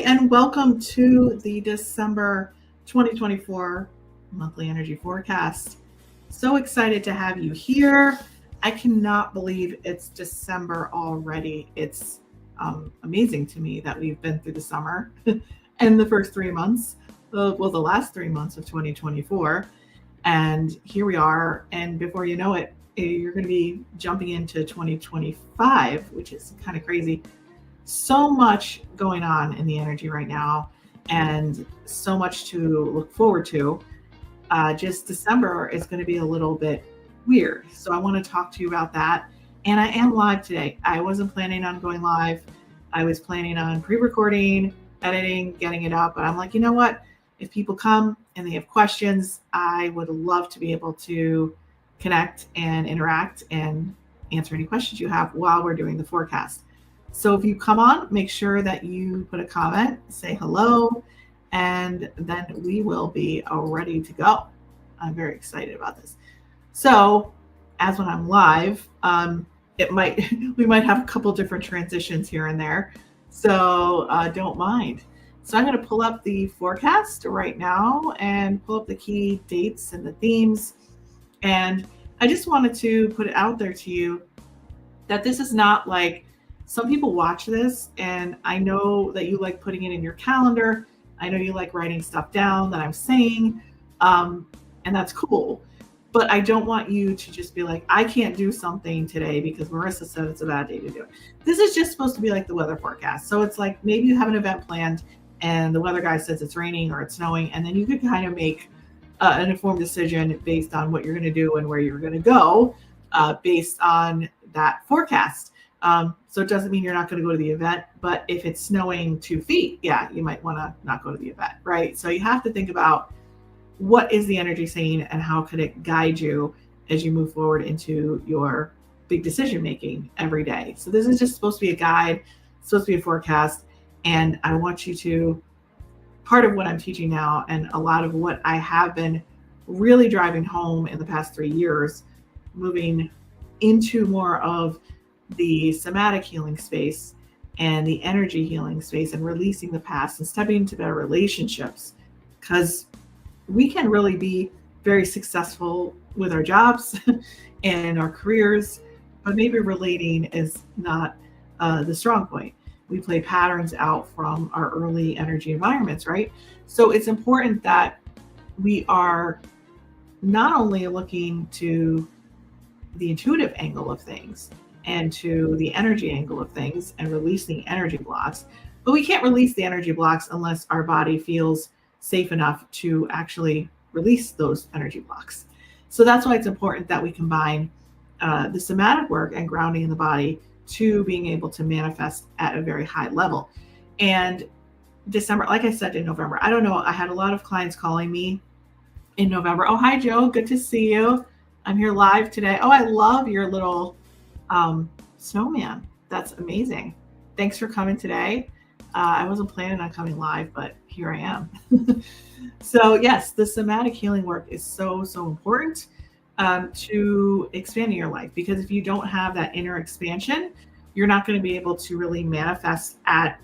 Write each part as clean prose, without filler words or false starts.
And welcome to the December 2024 monthly energy forecast. So excited to have you here. I cannot believe it's December already. It's amazing to me that we've been through the summer and the first 3 months, the last 3 months of 2024. And here we are. And before you know it, you're going to be jumping into 2025, which is kind of crazy. So much going on in the energy right now and so much to look forward to. Just December is going to be a little bit weird. So I want to talk to you about that. And I am live today. I wasn't planning on going live. I was planning on pre-recording, editing, getting it up. But I'm like, you know what? If people come and they have questions, I would love to be able to connect and interact and answer any questions you have while we're doing the forecast. So if you come on, make sure that you put a comment, say hello, and then we will be ready to go. I'm very excited about this. So as when I'm live, we might have a couple different transitions here and there. So don't mind. So I'm going to pull up the forecast right now and pull up the key dates and the themes. And I just wanted to put it out there to you that this is not like, some people watch this, and I know that you like putting it in your calendar. I know you like writing stuff down that I'm saying, and that's cool. But I don't want you to just be like, I can't do something today because Marisa said it's a bad day to do it. This is just supposed to be like the weather forecast. So it's like maybe you have an event planned and the weather guy says it's raining or it's snowing, and then you could kind of make an informed decision based on what you're going to do and where you're going to go based on that forecast. So it doesn't mean you're not going to go to the event, but if it's snowing 2 feet, yeah, you might want to not go to the event, right? So you have to think about what is the energy saying and how could it guide you as you move forward into your big decision making every day. So this is just supposed to be a guide, supposed to be a forecast, and I want you to, part of what I'm teaching now and a lot of what I have been really driving home in the past 3 years, moving into more of the somatic healing space and the energy healing space and releasing the past and stepping into better relationships, because we can really be very successful with our jobs and our careers, but maybe relating is not the strong point. We play patterns out from our early energy environments, right? So it's important that we are not only looking to the intuitive angle of things and to the energy angle of things and releasing energy blocks. But we can't release the energy blocks unless our body feels safe enough to actually release those energy blocks. So that's why it's important that we combine the somatic work and grounding in the body to being able to manifest at a very high level. And December, like I said, in November, I don't know, I had a lot of clients calling me in November. Oh, hi, Joe. Good to see you. I'm here live today. Oh, I love your little snowman. That's amazing. Thanks for coming today. I wasn't planning on coming live, but here I am. So yes, the somatic healing work is so important to expanding your life, because if you don't have that inner expansion, you're not going to be able to really manifest at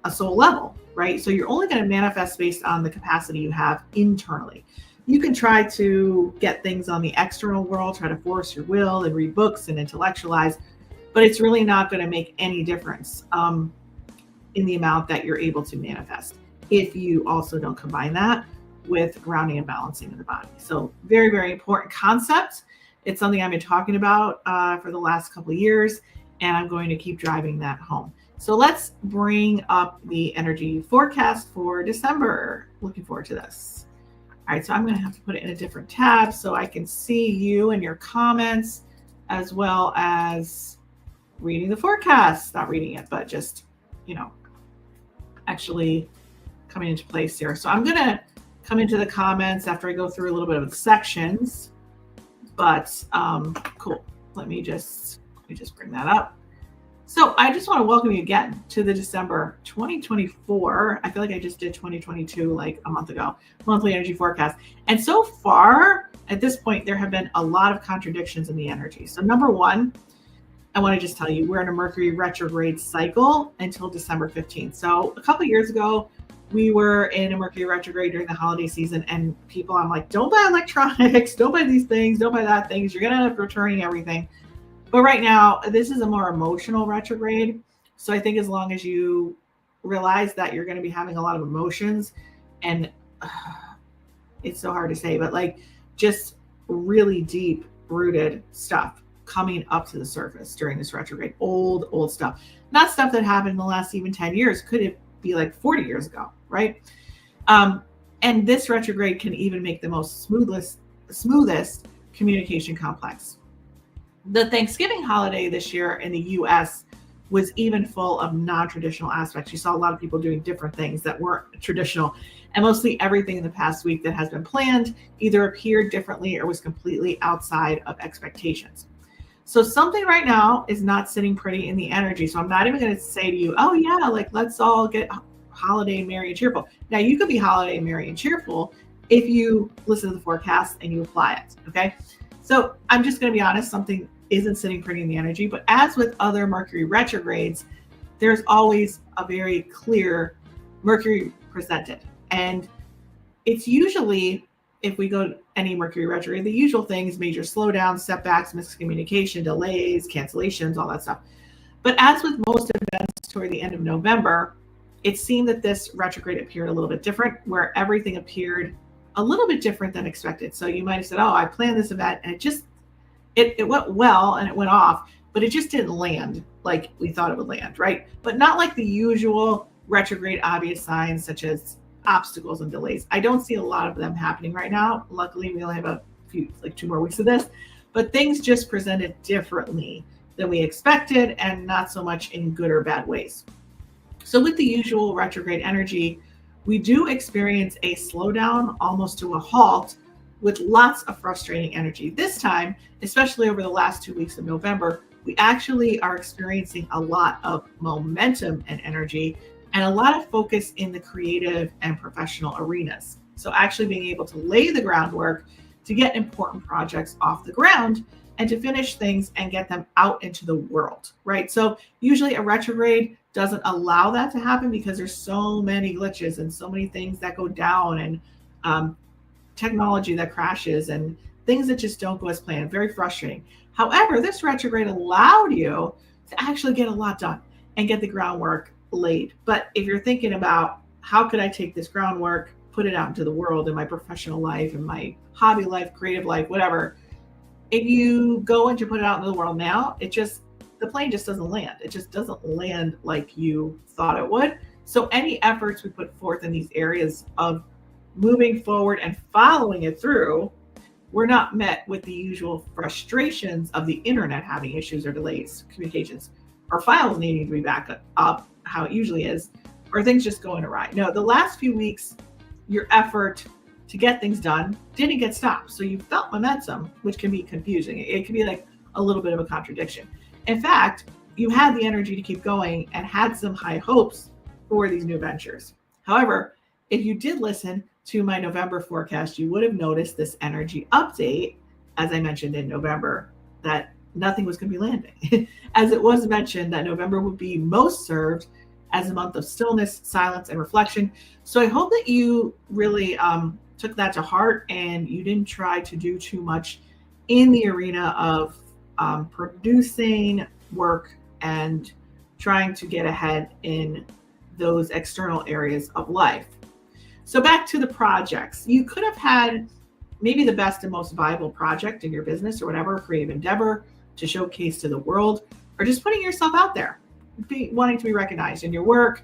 a soul level, right? So you're only going to manifest based on the capacity you have internally. You can try to get things on the external world, try to force your will and read books and intellectualize, but it's really not going to make any difference in the amount that you're able to manifest if you also don't combine that with grounding and balancing in the body. So very, very important concept. It's something I've been talking about for the last couple of years, and I'm going to keep driving that home. So let's bring up the energy forecast for December. Looking forward to this. All right, so I'm going to have to put it in a different tab so I can see you and your comments, as well as reading the forecast. Not reading it, but just, actually coming into place here. So I'm going to come into the comments after I go through a little bit of the sections, but cool. Let me just bring that up. So I just want to welcome you again to the December 2024. I feel like I just did 2022 like a month ago, monthly energy forecast. And so far at this point, there have been a lot of contradictions in the energy. So number one, I want to just tell you, we're in a Mercury retrograde cycle until December 15th. So a couple of years ago, we were in a Mercury retrograde during the holiday season, and people, I'm like, don't buy electronics, don't buy these things, don't buy that things. You're going to end up returning everything. But right now, this is a more emotional retrograde. So I think as long as you realize that you're going to be having a lot of emotions, and it's so hard to say, but like just really deep rooted stuff coming up to the surface during this retrograde, old stuff, not stuff that happened in the last even 10 years. Could it be like 40 years ago, right? And this retrograde can even make the most smoothest communication complex. The Thanksgiving holiday this year in the US was even full of non-traditional aspects. You saw a lot of people doing different things that weren't traditional, and mostly everything in the past week that has been planned either appeared differently or was completely outside of expectations. So something right now is not sitting pretty in the energy. So I'm not even going to say to you, oh yeah, like let's all get holiday merry and cheerful. Now you could be holiday merry and cheerful if you listen to the forecast and you apply it. Okay. So I'm just going to be honest, something isn't sitting pretty in the energy, but as with other Mercury retrogrades, there's always a very clear Mercury presented. And it's usually, if we go to any Mercury retrograde, the usual things, major slowdowns, setbacks, miscommunication, delays, cancellations, all that stuff. But as with most events toward the end of November, it seemed that this retrograde appeared a little bit different, where everything appeared a little bit different than expected. So you might have said, oh, I planned this event and it went well and it went off, but it just didn't land like we thought it would land, right? But not like the usual retrograde obvious signs such as obstacles and delays. I don't see a lot of them happening right now. Luckily, we only have a few, like 2 more weeks of this, but things just presented differently than we expected, and not so much in good or bad ways. So with the usual retrograde energy, we do experience a slowdown almost to a halt with lots of frustrating energy. This time, especially over the last 2 weeks of November, we actually are experiencing a lot of momentum and energy, and a lot of focus in the creative and professional arenas. So actually being able to lay the groundwork to get important projects off the ground and to finish things and get them out into the world, right? So usually a retrograde doesn't allow that to happen because there's so many glitches and so many things that go down, and technology that crashes and things that just don't go as planned. Very frustrating. However, this retrograde allowed you to actually get a lot done and get the groundwork laid. But if you're thinking about how could I take this groundwork, put it out into the world in my professional life, in my hobby life, creative life, whatever, if you go and you put it out into the world now, the plane just doesn't land. It just doesn't land like you thought it would. So any efforts we put forth in these areas of moving forward and following it through, we're not met with the usual frustrations of the internet having issues or delays, communications, or files needing to be backed up how it usually is, or things just going awry. No, the last few weeks, your effort to get things done didn't get stopped. So you felt momentum, which can be confusing. It can be like a little bit of a contradiction. In fact, you had the energy to keep going and had some high hopes for these new ventures. However, if you did listen to my November forecast, you would have noticed this energy update, as I mentioned in November, that nothing was going to be landing. As it was mentioned that November would be most served as a month of stillness, silence, and reflection. So I hope that you really took that to heart and you didn't try to do too much in the arena of producing work and trying to get ahead in those external areas of life. So back to the projects. You could have had maybe the best and most viable project in your business or whatever, creative endeavor to showcase to the world, or just putting yourself out there, wanting to be recognized in your work,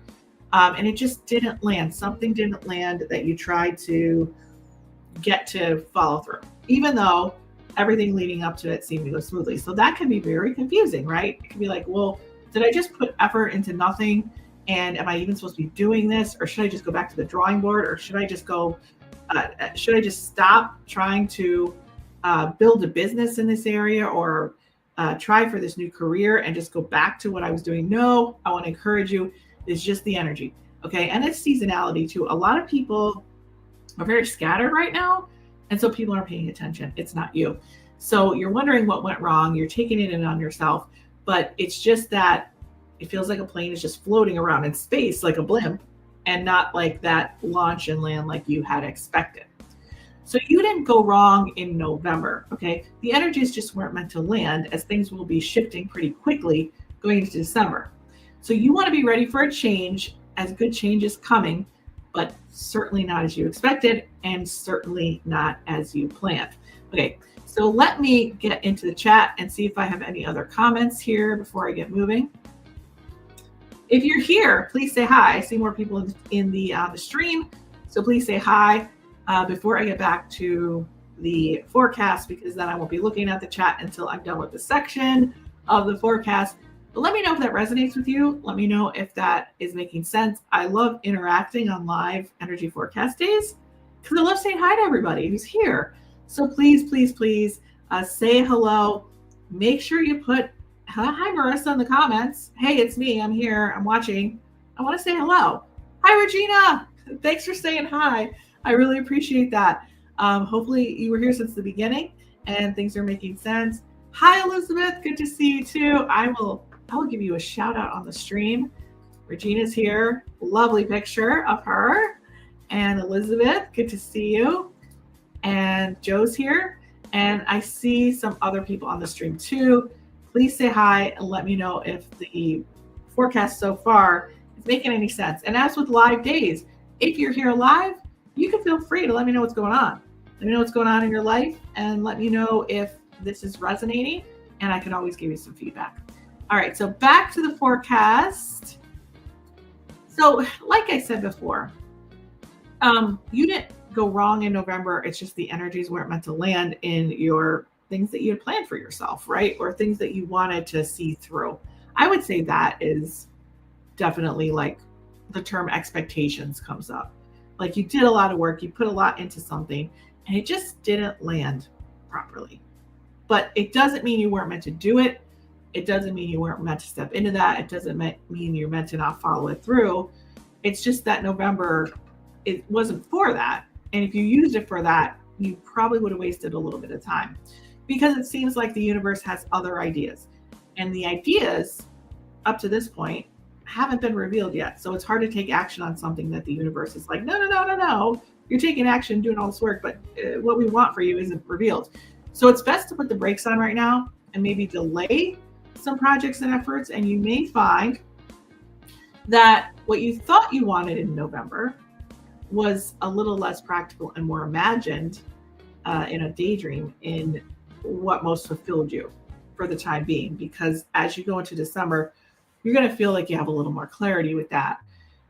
and it just didn't land. Something didn't land that you tried to get to follow through, even though everything leading up to it seemed to go smoothly. So that can be very confusing, right? It can be like, well, did I just put effort into nothing? And am I even supposed to be doing this? Or should I just go back to the drawing board? Or should I just stop trying to build a business in this area, or try for this new career and just go back to what I was doing? No, I want to encourage you. It's just the energy. Okay. And it's seasonality too. A lot of people are very scattered right now. And so people aren't paying attention. It's not you. So you're wondering what went wrong. You're taking it in on yourself. but it's just that it feels like a plane is just floating around in space like a blimp and not like that launch and land like you had expected. So you didn't go wrong in November, okay? The energies just weren't meant to land as things will be shifting pretty quickly going into December. So you want to be ready for a change as good change is coming, but certainly not as you expected and certainly not as you planned. Okay, so let me get into the chat and see if I have any other comments here before I get moving. If you're here, please say hi. I see more people in the stream, so please say hi before I get back to the forecast, because then I won't be looking at the chat until I'm done with the section of the forecast. But let me know if that resonates with you. Let me know if that is making sense. I love interacting on live energy forecast days because I love saying hi to everybody who's here. So please, please, please say hello. Make sure you put hi, Marisa, in the comments. Hey, it's me. I'm here. I'm watching. I want to say hello. Hi, Regina. Thanks for saying hi. I really appreciate that. Hopefully you were here since the beginning and things are making sense. Hi, Elizabeth. Good to see you too. I will give you a shout out on the stream. Regina's here. Lovely picture of her. And Elizabeth, good to see you. And Joe's here. And I see some other people on the stream too. Please say hi and let me know if the forecast so far is making any sense. And as with live days, if you're here live, you can feel free to let me know what's going on. Let me know what's going on in your life and let me know if this is resonating, and I can always give you some feedback. All right, so back to the forecast. So like I said before, you didn't go wrong in November. It's just the energies weren't meant to land in your things that you had planned for yourself, right? Or things that you wanted to see through. I would say that is definitely like the term expectations comes up. Like you did a lot of work, you put a lot into something, and it just didn't land properly. But it doesn't mean you weren't meant to do it. It doesn't mean you weren't meant to step into that. It doesn't mean you're meant to not follow it through. It's just that November, it wasn't for that. And if you used it for that, you probably would have wasted a little bit of time because it seems like the universe has other ideas. And the ideas up to this point haven't been revealed yet. So it's hard to take action on something that the universe is like, no. You're taking action, doing all this work, but what we want for you isn't revealed. So it's best to put the brakes on right now and maybe delay some projects and efforts. And you may find that what you thought you wanted in November was a little less practical and more imagined in a daydream in what most fulfilled you for the time being. Because as you go into December, you're going to feel like you have a little more clarity with that.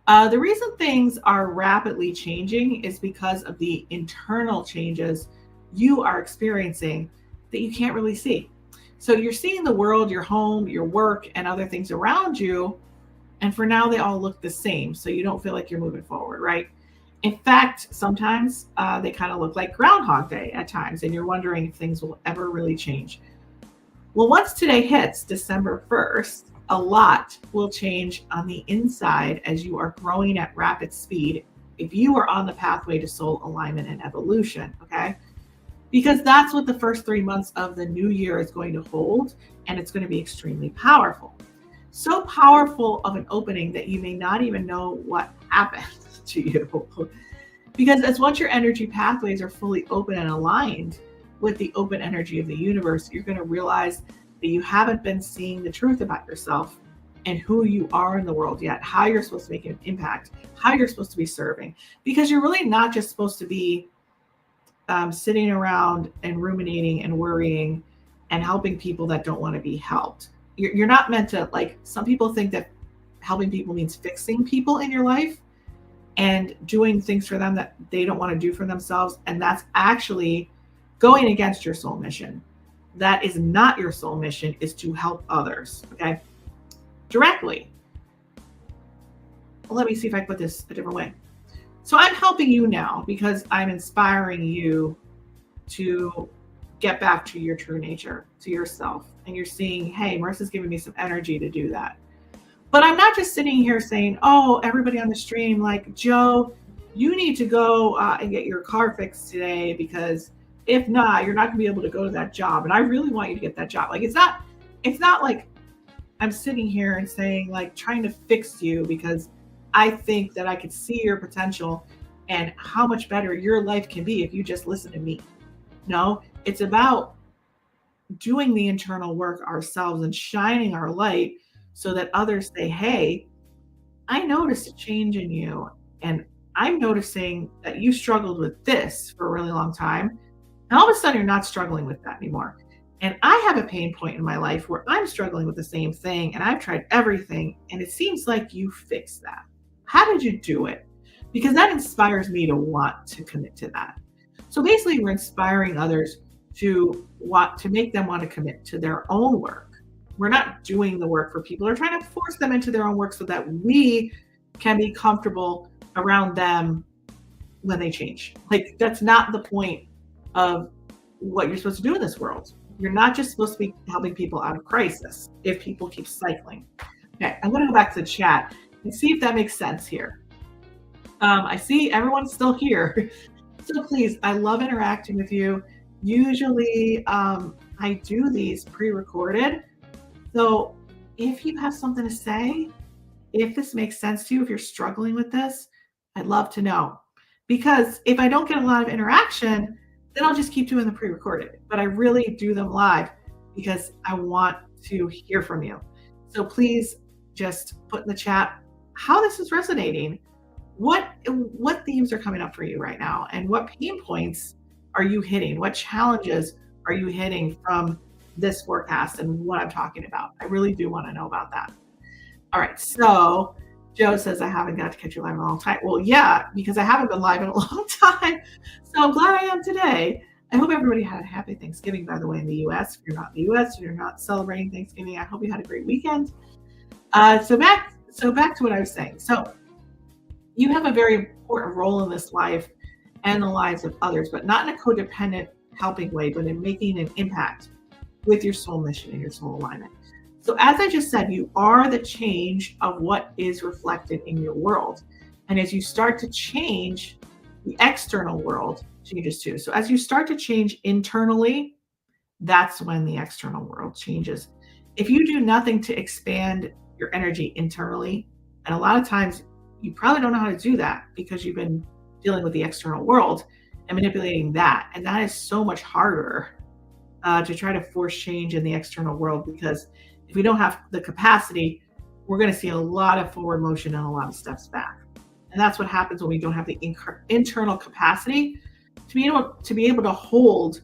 The reason things are rapidly changing is because of the internal changes you are experiencing that you can't really see. So you're seeing the world, your home, your work, and other things around you. And for now, they all look the same. So you don't feel like you're moving forward, right? In fact, sometimes they kind of look like Groundhog Day at times, and you're wondering if things will ever really change. Well, once today hits December 1st, a lot will change on the inside as you are growing at rapid speed if you are on the pathway to soul alignment and evolution, okay? Because that's what the first 3 months of the new year is going to hold, and it's going to be extremely powerful. So powerful of an opening that you may not even know what happened to you. Because as once your energy pathways are fully open and aligned with the open energy of the universe, you're going to realize that you haven't been seeing the truth about yourself and who you are in the world yet, how you're supposed to make an impact, how you're supposed to be serving. Because you're really not just supposed to be sitting around and ruminating and worrying and helping people that don't want to be helped. You're not meant to, like, some people think that helping people means fixing people in your life and doing things for them that they don't want to do for themselves. And that's actually going against your soul mission. That is not your soul mission, is to help others, okay? Directly. Well, let me see if I put this a different way. So I'm helping you now because I'm inspiring you to get back to your true nature, to yourself. And you're seeing, hey, Marisa's giving me some energy to do that. But I'm not just sitting here saying, oh, everybody on the stream, like, Joe, you need to go and get your car fixed today, because if not, you're not gonna be able to go to that job. And I really want you to get that job. Like, it's not like I'm sitting here and saying, like, trying to fix you because I think that I could see your potential and how much better your life can be if you just listen to me. No, it's about doing the internal work ourselves and shining our light so that others say, hey, I noticed a change in you. And I'm noticing that you struggled with this for a really long time. And all of a sudden, you're not struggling with that anymore. And I have a pain point in my life where I'm struggling with the same thing and I've tried everything. And it seems like you fixed that. How did you do it? Because that inspires me to want to commit to that. So basically, we're inspiring others to want to make them want to commit to their own work. We're not doing the work for people. We're trying to force them into their own work so that we can be comfortable around them when they change. Like, that's not the point of what you're supposed to do in this world. You're not just supposed to be helping people out of crisis if people keep cycling. Okay, I'm going to go back to the chat and see if that makes sense here. I see everyone's still here. So please, I love interacting with you. Usually I do these pre-recorded. So if you have something to say, if this makes sense to you, if you're struggling with this, I'd love to know. Because if I don't get a lot of interaction, then I'll just keep doing the pre-recorded. But I really do them live because I want to hear from you. So please just put in the chat how this is resonating. What themes are coming up for you right now? And what pain points are you hitting? What challenges are you hitting from this forecast and what I'm talking about? I really do want to know about that. All right, so Joe says, I haven't got to catch you live in a long time. Well, yeah, because I haven't been live in a long time. So I'm glad I am today. I hope everybody had a happy Thanksgiving, by the way, in the US. If you're not in the US, if you're not celebrating Thanksgiving, I hope you had a great weekend. So back to what I was saying. So you have a very important role in this life and the lives of others, but not in a codependent helping way, but in making an impact with your soul mission and your soul alignment. So as I just said, you are the change of what is reflected in your world. And as you start to change, the external world changes too. So as you start to change internally, that's when the external world changes. If you do nothing to expand your energy internally, and a lot of times you probably don't know how to do that because you've been dealing with the external world and manipulating that. And that is so much harder to try to force change in the external world, because if we don't have the capacity, we're going to see a lot of forward motion and a lot of steps back. And that's what happens when we don't have the internal capacity to be able to hold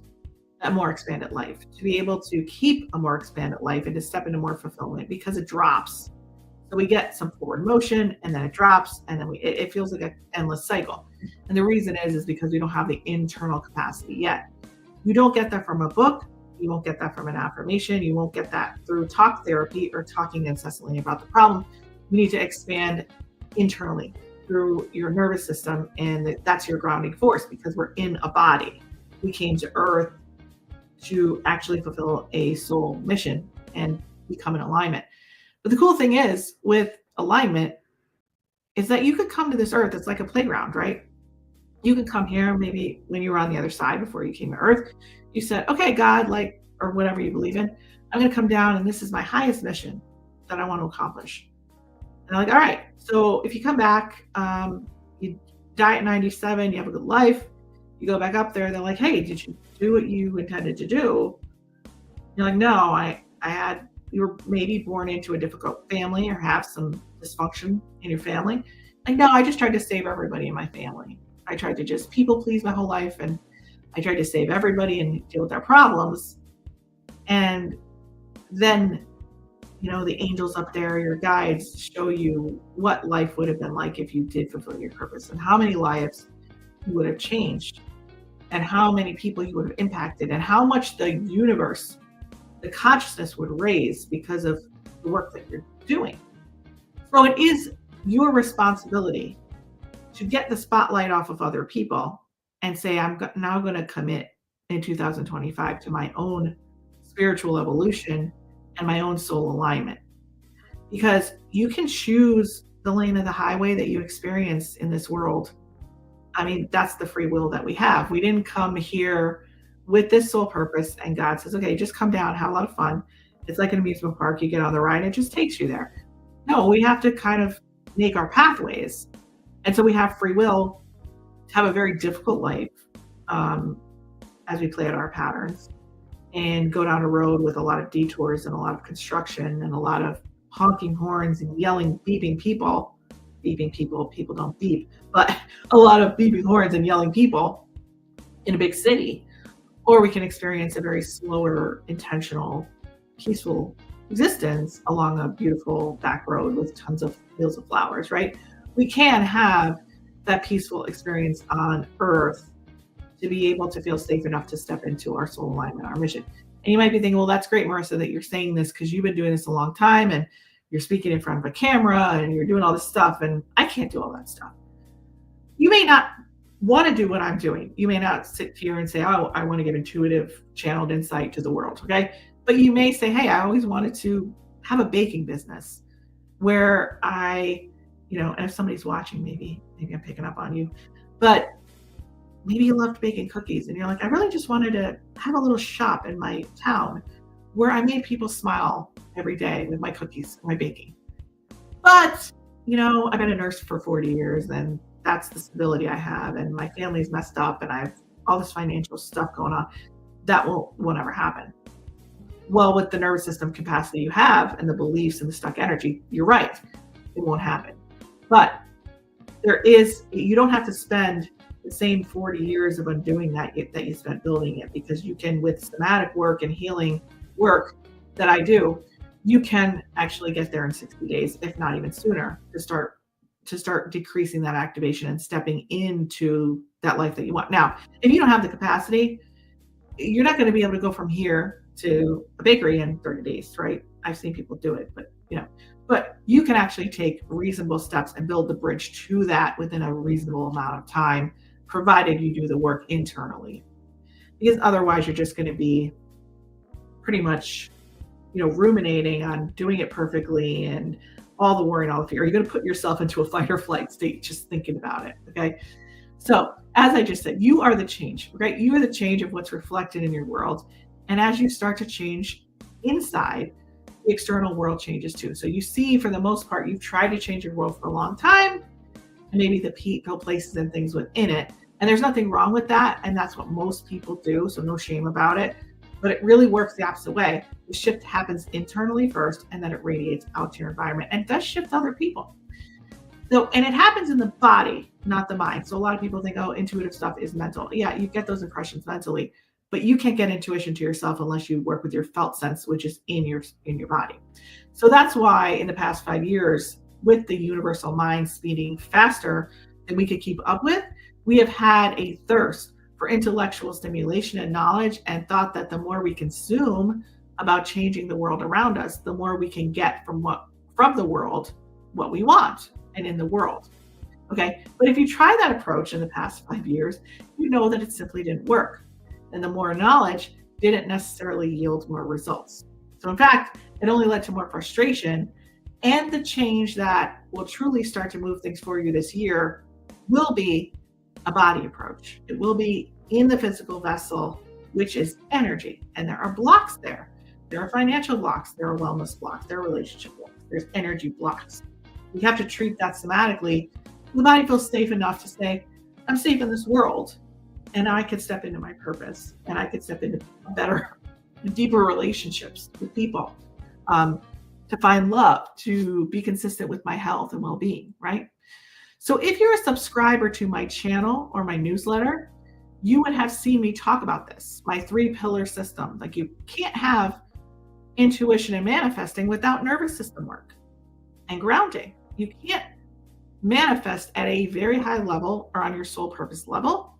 a more expanded life, to be able to keep a more expanded life and to step into more fulfillment, because it drops. So we get some forward motion and then it drops, and then it feels like an endless cycle. And the reason is because we don't have the internal capacity yet. You don't get that from a book. You won't get that from an affirmation. You won't get that through talk therapy or talking incessantly about the problem. You need to expand internally through your nervous system, and that's your grounding force, because we're in a body. We came to Earth to actually fulfill a soul mission and become in alignment. But the cool thing is with alignment is that you could come to this Earth. It's like a playground, right? You can come here, maybe when you were on the other side before you came to Earth, you said, okay, God, like, or whatever you believe in, I'm going to come down and this is my highest mission that I want to accomplish. And they're like, all right, so if you come back, you die at 97, you have a good life, you go back up there, they're like, hey, did you do what you intended to do? You're like, no, you were maybe born into a difficult family or have some dysfunction in your family. Like, no, I just tried to save everybody in my family. I tried to just people please my whole life, and I tried to save everybody and deal with their problems. And then, the angels up there, your guides, show you what life would have been like if you did fulfill your purpose, and how many lives you would have changed, and how many people you would have impacted, and how much the universe, the consciousness would raise because of the work that you're doing. So it is your responsibility to get the spotlight off of other people and say, I'm now going to commit in 2025 to my own spiritual evolution and my own soul alignment. Because you can choose the lane of the highway that you experience in this world. I mean, that's the free will that we have. We didn't come here with this sole purpose, and God says, okay, just come down, have a lot of fun, It's like an amusement park. You get on the ride, and it just takes you there. No, we have to kind of make our pathways. And so we have free will to have a very difficult life, um, as we play out our patterns and go down a road with a lot of detours and a lot of construction and a lot of honking horns and yelling, beeping people. Beeping people, people don't beep, but a lot of beeping horns and yelling people in a big city. Or we can experience a very slower, intentional, peaceful existence along a beautiful back road with tons of fields of flowers, right? We can have that peaceful experience on earth to be able to feel safe enough to step into our soul alignment, our mission. And you might be thinking, well, that's great, Marisa, that you're saying this because you've been doing this a long time and you're speaking in front of a camera and you're doing all this stuff. And I can't do all that stuff. You may not want to do what I'm doing. You may not sit here and say, oh, I want to give intuitive channeled insight to the world. Okay. But you may say, hey, I always wanted to have a baking business where and if somebody's watching, maybe I'm picking up on you, but maybe you loved baking cookies and you're like, I really just wanted to have a little shop in my town where I made people smile every day with my cookies, my baking. But, I've been a nurse for 40 years and that's the stability I have. And my family's messed up and I have all this financial stuff going on. That won't ever happen. Well, with the nervous system capacity you have and the beliefs and the stuck energy, you're right. It won't happen. But you don't have to spend the same 40 years of undoing that you spent building it, because you can, with somatic work and healing work that I do, you can actually get there in 60 days, if not even sooner, to start decreasing that activation and stepping into that life that you want. Now, if you don't have the capacity, you're not going to be able to go from here to a bakery in 30 days, right? I've seen people do it, but you can actually take reasonable steps and build the bridge to that within a reasonable amount of time, provided you do the work internally. Because otherwise you're just going to be pretty much, ruminating on doing it perfectly and all the worry and all the fear. You're going to put yourself into a fight or flight state just thinking about it. Okay. So as I just said, you are the change, right? You are the change of what's reflected in your world. And as you start to change inside, the external world changes too. So you see, for the most part, you've tried to change your world for a long time, and maybe the people, places, and things within it. And there's nothing wrong with that. And that's what most people do. So no shame about it. But it really works the opposite way. The shift happens internally first, and then it radiates out to your environment and does shift other people. So, and it happens in the body, not the mind. So a lot of people think, oh, intuitive stuff is mental. Yeah, you get those impressions mentally, but you can't get intuition to yourself unless you work with your felt sense, which is in your body. So that's why in the past 5 years, with the universal mind speeding faster than we could keep up with, we have had a thirst for intellectual stimulation and knowledge, and thought that the more we consume about changing the world around us, the more we can get from the world what we want and in the world. Okay. But if you try that approach in the past 5 years, you know that it simply didn't work. And the more knowledge didn't necessarily yield more results. So in fact, it only led to more frustration. And the change that will truly start to move things for you this year will be a body approach. It will be in the physical vessel, which is energy. And there are blocks there. There are financial blocks. There are wellness blocks. There are relationship blocks. There's energy blocks. We have to treat that somatically. The body feels safe enough to say, I'm safe in this world, and I could step into my purpose, and I could step into better, deeper relationships with people, to find love, to be consistent with my health and well-being, right? So if you're a subscriber to my channel or my newsletter, you would have seen me talk about this, my 3-pillar system. Like, you can't have intuition and manifesting without nervous system work and grounding. You can't manifest at a very high level or on your soul purpose level,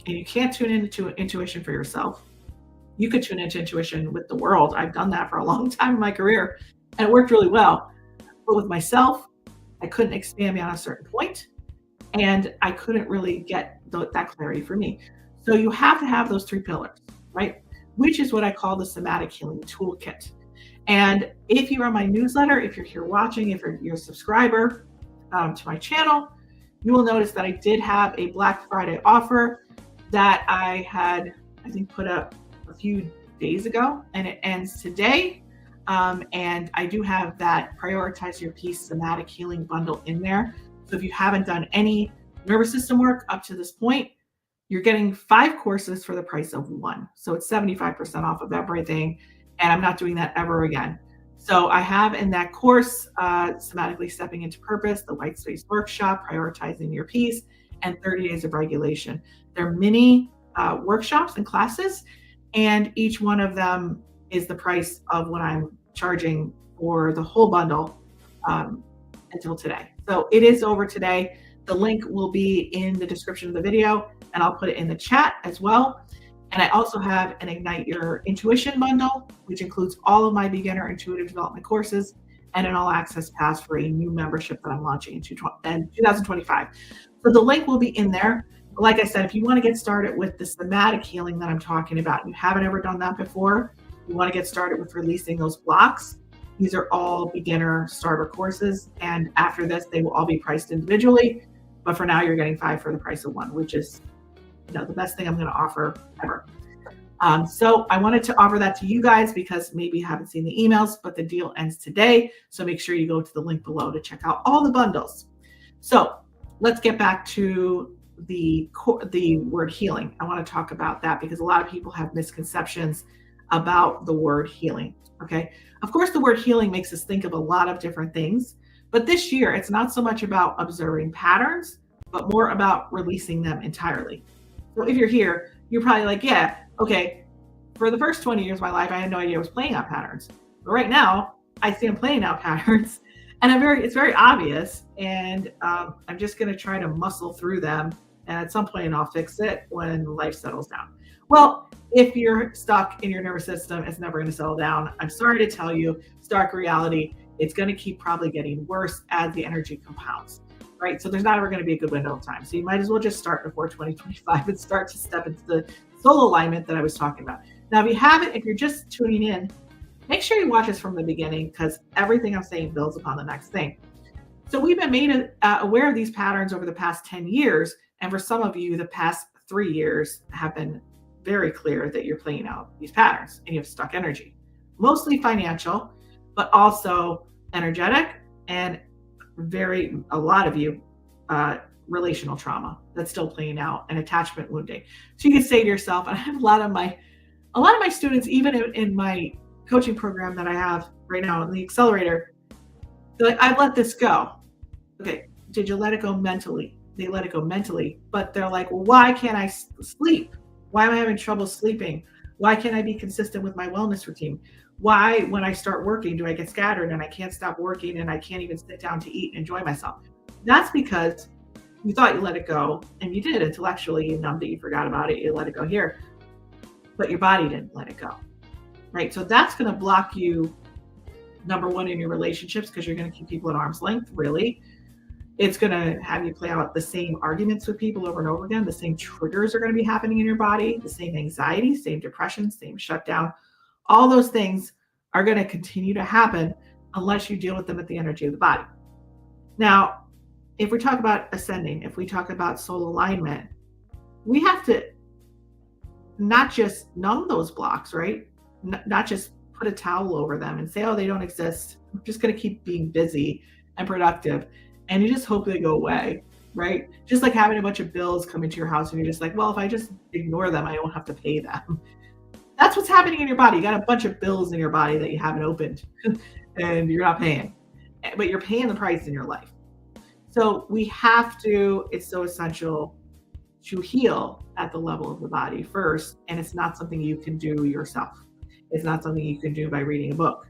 and you can't tune into intuition for yourself. You could tune into intuition with the world. I've done that for a long time in my career, and it worked really well. But with myself, I couldn't expand beyond a certain point, and I couldn't really get that clarity for me. So you have to have those 3 pillars, right? Which is what I call the somatic healing toolkit. And if you're on my newsletter, if you're here watching, if you're a subscriber to my channel, you will notice that I did have a Black Friday offer that I had, I think, put up a few days ago, and it ends today. And I do have that Prioritize Your Peace Somatic Healing Bundle in there. So if you haven't done any nervous system work up to this point, you're getting 5 courses for the price of 1. So it's 75% off of everything. And I'm not doing that ever again. So I have in that course, Somatically Stepping into Purpose, the White Space Workshop, Prioritizing Your Peace, and 30 Days of Regulation. They're mini workshops and classes, and each one of them is the price of what I'm charging for the whole bundle until today. So it is over today. The link will be in the description of the video, and I'll put it in the chat as well. And I also have an Ignite Your Intuition bundle, which includes all of my beginner intuitive development courses and an all access pass for a new membership that I'm launching in 2025. So the link will be in there. Like I said, if you want to get started with the somatic healing that I'm talking about, you haven't ever done that before, you want to get started with releasing those blocks, these are all beginner starter courses. And after this, they will all be priced individually. But for now, you're getting 5 for the price of 1, which is the best thing I'm going to offer ever. So I wanted to offer that to you guys because maybe you haven't seen the emails, but the deal ends today. So make sure you go to the link below to check out all the bundles. So let's get back to the word healing. I want to talk about that because a lot of people have misconceptions about the word healing. Okay. Of course, the word healing makes us think of a lot of different things, but this year it's not so much about observing patterns, but more about releasing them entirely. So if you're here, you're probably like, yeah, okay, for the first 20 years of my life, I had no idea I was playing out patterns. But right now, I see I'm playing out patterns, and it's very obvious, and I'm just going to try to muscle through them, and at some point, I'll fix it when life settles down. Well, if you're stuck in your nervous system, it's never going to settle down. I'm sorry to tell you, stark reality, it's going to keep probably getting worse as the energy compounds. Right? So there's not ever going to be a good window of time. So you might as well just start before 2025 and start to step into the soul alignment that I was talking about. Now, if you're just tuning in, make sure you watch this from the beginning because everything I'm saying builds upon the next thing. So we've been made aware of these patterns over the past 10 years. And for some of you, the past 3 years have been very clear that you're playing out these patterns and you have stuck energy, mostly financial, but also energetic and a lot of you relational trauma that's still playing out and attachment wounding. So you can say to yourself, and I have a lot of my students, even in my coaching program that I have right now in the accelerator, they're like, I've let this go. Okay, did you let it go mentally? They let it go mentally, but they're like, well, why can't I sleep? Why am I having trouble sleeping? Why can't I be consistent with my wellness routine? Why, when I start working, do I get scattered and I can't stop working and I can't even sit down to eat and enjoy myself? That's because you thought you let it go, and you did intellectually. You numbed it, you forgot about it, you let it go here, but your body didn't let it go, right? So that's going to block you, number one, in your relationships because you're going to keep people at arm's length, really. It's going to have you play out the same arguments with people over and over again. The same triggers are going to be happening in your body, the same anxiety, same depression, same shutdown. All those things are going to continue to happen unless you deal with them at the energy of the body. Now, if we talk about ascending, if we talk about soul alignment, we have to not just numb those blocks, right? Not just put a towel over them and say, oh, they don't exist. I'm just going to keep being busy and productive. And you just hope they go away, right? Just like having a bunch of bills come into your house and you're just like, well, if I just ignore them, I don't have to pay them. That's what's happening in your body. You got a bunch of bills in your body that you haven't opened and you're not paying, but you're paying the price in your life. So it's so essential to heal at the level of the body first. And it's not something you can do yourself. It's not something you can do by reading a book.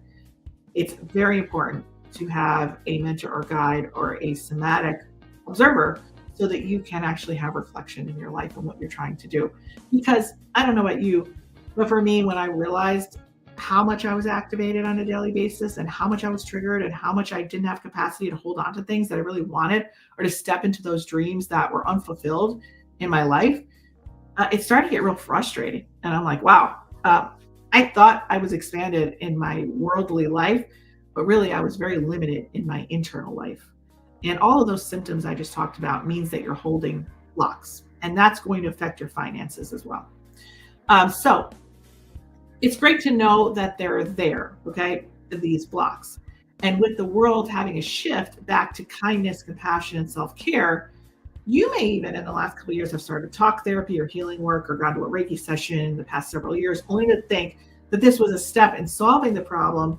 It's very important to have a mentor or guide or a somatic observer so that you can actually have reflection in your life on what you're trying to do. Because I don't know about you, but for me, when I realized how much I was activated on a daily basis and how much I was triggered and how much I didn't have capacity to hold on to things that I really wanted or to step into those dreams that were unfulfilled in my life, it started to get real frustrating. And I'm like, wow, I thought I was expanded in my worldly life, but really I was very limited in my internal life. And all of those symptoms I just talked about means that you're holding blocks, and that's going to affect your finances as well. So it's great to know that they're there, okay? these blocks. And with the world having a shift back to kindness, compassion, and self-care, you may even in the last couple of years have started talk therapy or healing work or gone to a Reiki session in the past several years, only to think that this was a step in solving the problem,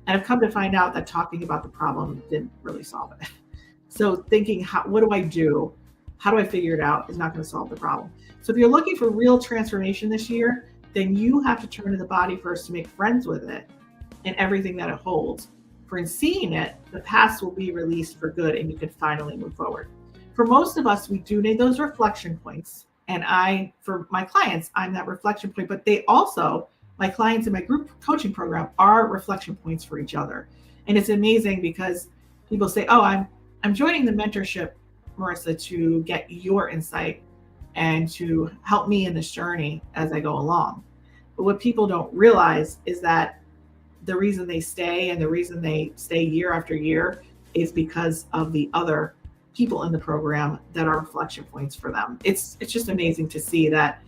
and have come to find out that talking about the problem didn't really solve it. So thinking, what do I do? How do I figure it out is not going to solve the problem. So if you're looking for real transformation this year, then you have to turn to the body first to make friends with it and everything that it holds. For in seeing it, the past will be released for good and you can finally move forward. For most of us, we do need those reflection points. And for my clients, I'm that reflection point, but they also, my clients in my group coaching program are reflection points for each other. And it's amazing because people say, oh, I'm joining the mentorship, Marisa, to get your insight and to help me in this journey as I go along. But what people don't realize is that the reason they stay and the reason they stay year after year is because of the other people in the program that are reflection points for them. It's just amazing to see that